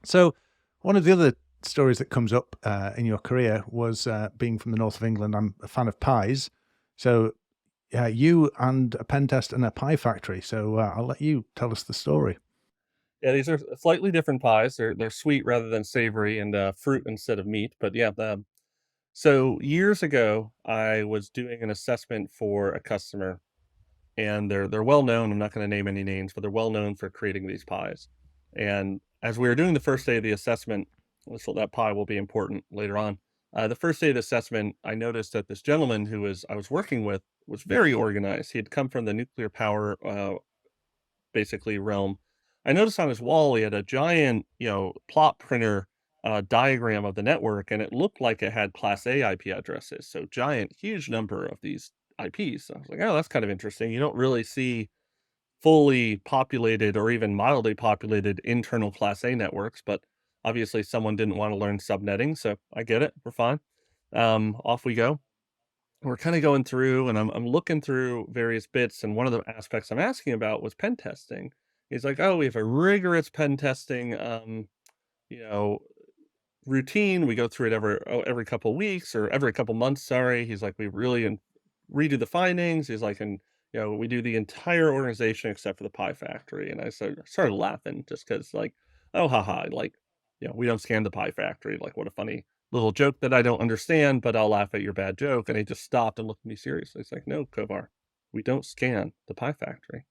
So, one of the other stories that comes up in your career was being from the north of England. I'm a fan of pies. So, you and a pen test and a pie factory. So, I'll let you tell us the story. Yeah, these are slightly different pies. They're sweet rather than savory and, fruit instead of meat, but yeah, so years ago, I was doing an assessment for a customer, and they're well known. I'm not gonna name any names, but they're well known for creating these pies. And as we were doing the first day of the assessment, so that pie will be important later on. The first day of the assessment, I noticed that this gentleman who was I was working with was very organized. He had come from the nuclear power, basically realm. I noticed on his wall he had a giant, plot printer diagram of the network, and it looked like it had Class A IP addresses. So giant, huge number of these IPs. So I was like, oh, that's kind of interesting. You don't really see fully populated or even mildly populated internal Class A networks, but obviously someone didn't want to learn subnetting, so I get it. We're fine. Off we go. We're kind of going through, and I'm looking through various bits, and one of the aspects I'm asking about was pen testing. He's like, "Oh, we have a rigorous pen testing, you know, routine. We go through it every couple weeks or every couple months." Sorry, he's like, "We really redo the findings." He's like, "And we do the entire organization except for the pie factory." And I started laughing just because, like, oh, haha, like, we don't scan the pie factory. Like, what a funny little joke that I don't understand, but I'll laugh at your bad joke. And he just stopped and looked at me seriously. It's like, no, Kovar, we don't scan the pie factory.